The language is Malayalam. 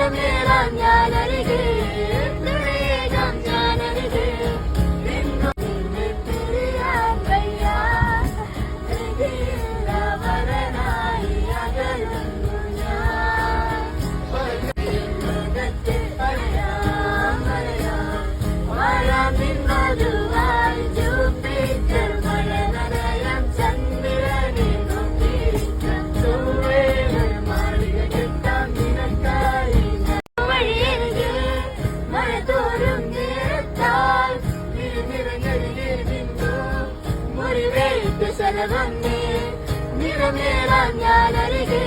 നിറമേറാൻ ഞാനരികെ തുണയേകാം ഞാനരികെ പിരിയാൻ വയ്യ വരനായി അകലുന്നു ഞാൻ പറയാം വരാം നിന്നതുവായി ജൂപ്പിറ്റർ മഴ നനയാം ചന്ദ്രനെ നോക്കിയിരിക്കാം ചൊവ്വേകൾ മാളിക കെട്ടാം നിനക്കായി വഴിയരികെ മഴ തോറും നേരത്താൽ നിറങ്ങളിലെ നിന്നു മുറിവേറ്റ് ശലഭം നീ നിറമേറാൻ ഞാനരികെ